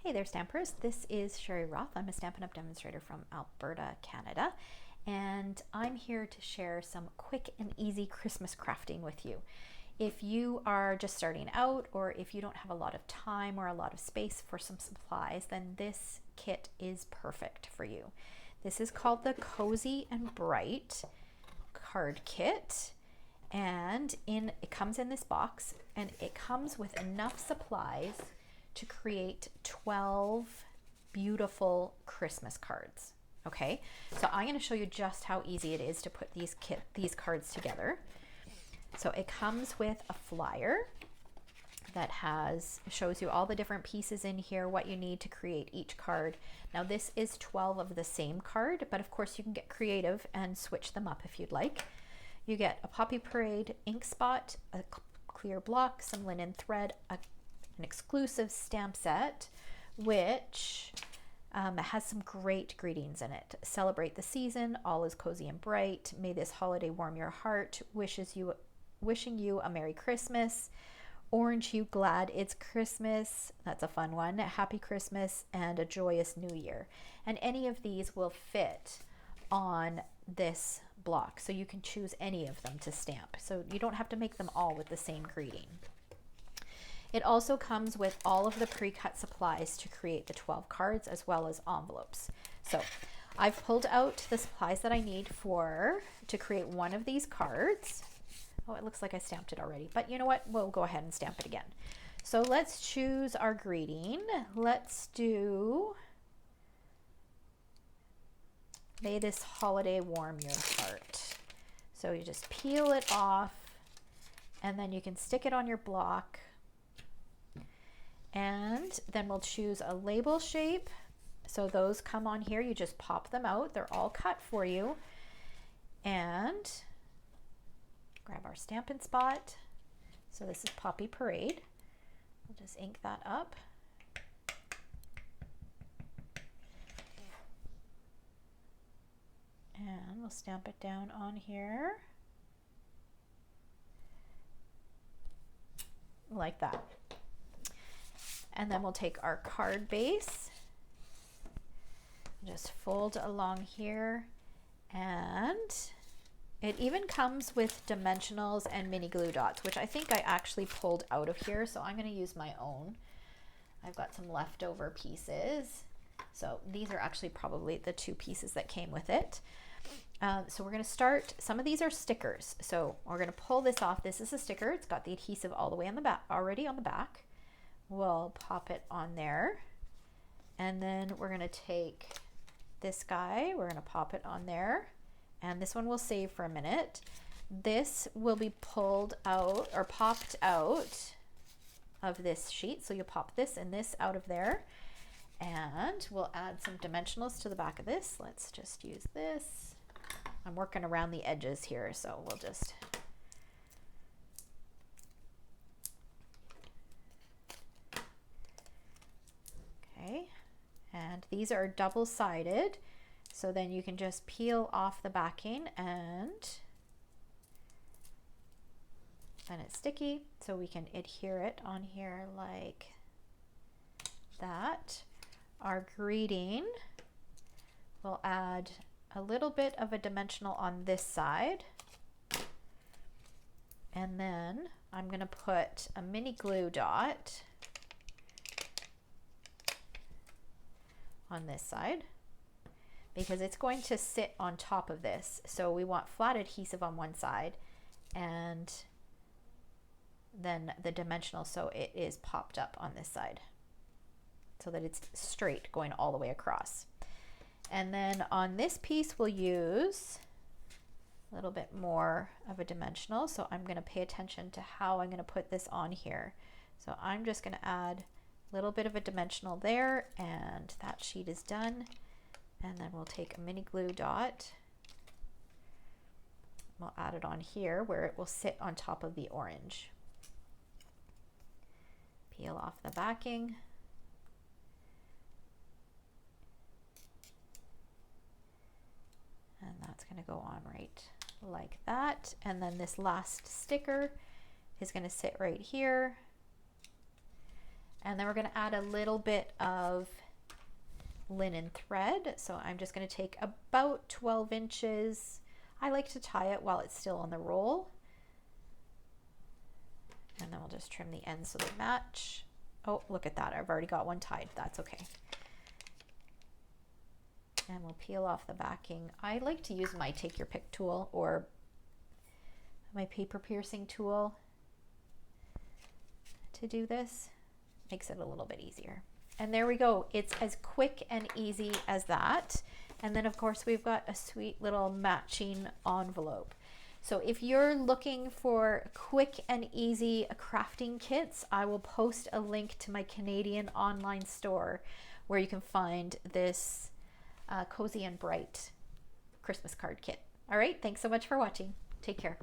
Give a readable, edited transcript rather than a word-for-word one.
Hey there, Stampers. This is Sherry Roth. I'm a Stampin' Up! Demonstrator from Alberta, Canada, and I'm here to share some quick and easy Christmas crafting with you. If you are just starting out, or if you don't have a lot of time or a lot of space for some supplies, then this kit is perfect for you. This is called the Cozy and Bright card kit, and it comes in this box, and it comes with enough supplies to create 12 beautiful Christmas cards. Okay, so I'm going to show you just how easy it is to put these cards together. So it comes with a flyer that shows you all the different pieces in here, what you need to create each card. Now this is 12 of the same card, but of course you can get creative and switch them up if you'd like. You get a Poppy Parade ink spot, a clear block, some linen thread, an exclusive stamp set, which has some great greetings in it. Celebrate the season, all is cozy and bright. May this holiday warm your heart. Wishing you a Merry Christmas. Orange you glad it's Christmas. That's a fun one. Happy Christmas and a joyous New Year. And any of these will fit on this block, so you can choose any of them to stamp. So you don't have to make them all with the same greeting. It also comes with all of the pre-cut supplies to create the 12 cards, as well as envelopes. So I've pulled out the supplies that I need to create one of these cards. Oh, it looks like I stamped it already, but you know what? We'll go ahead and stamp it again. So let's choose our greeting. Let's do, may this holiday warm your heart. So you just peel it off, and then you can stick it on your block. And then we'll choose a label shape. So those come on here, you just pop them out. They're all cut for you. And grab our Stampin' Spot. So this is Poppy Parade. We'll just ink that up. And we'll stamp it down on here. Like that. And then we'll take our card base, just fold along here, and it even comes with dimensionals and mini glue dots, which I think I actually pulled out of here, so I'm going to use my own. I've got some leftover pieces, so these are actually probably the two pieces that came with it. So we're going to start, some of these are stickers, so we're going to pull this off. This is a sticker. It's got the adhesive all the way on the back, already on the back. We'll pop it on there, and then we're going to take this guy, we're going to pop it on there, and this one we'll save for a minute. This will be pulled out or popped out of this sheet, so you'll pop this and this out of there, and we'll add some dimensionals to the back of this. Let's just use this. I'm working around the edges here, so we'll just and these are double-sided, so then you can just peel off the backing, and then it's sticky, so we can adhere it on here like that. Our greeting, we'll add a little bit of a dimensional on this side, and then I'm going to put a mini glue dot on this side, because it's going to sit on top of this. So we want flat adhesive on one side, and then the dimensional, so it is popped up on this side, so that it's straight going all the way across. And then on this piece we'll use a little bit more of a dimensional, so I'm going to pay attention to how I'm going to put this on here. So I'm just going to add little bit of a dimensional there, and that sheet is done. And then we'll take a mini glue dot, we'll add it on here where it will sit on top of the orange. Peel off the backing, and that's going to go on right like that. And then this last sticker is going to sit right here. And then we're going to add a little bit of linen thread. So I'm just going to take about 12 inches. I like to tie it while it's still on the roll. And then we'll just trim the ends so they match. Oh, look at that. I've already got one tied. That's okay. And we'll peel off the backing. I like to use my take your pick tool or my paper piercing tool to do this. Makes it a little bit easier. And there we go. It's as quick and easy as that. And then of course we've got a sweet little matching envelope. So if you're looking for quick and easy crafting kits, I will post a link to my Canadian online store where you can find this Cozy and Bright Christmas card kit. All right, thanks so much for watching. Take care.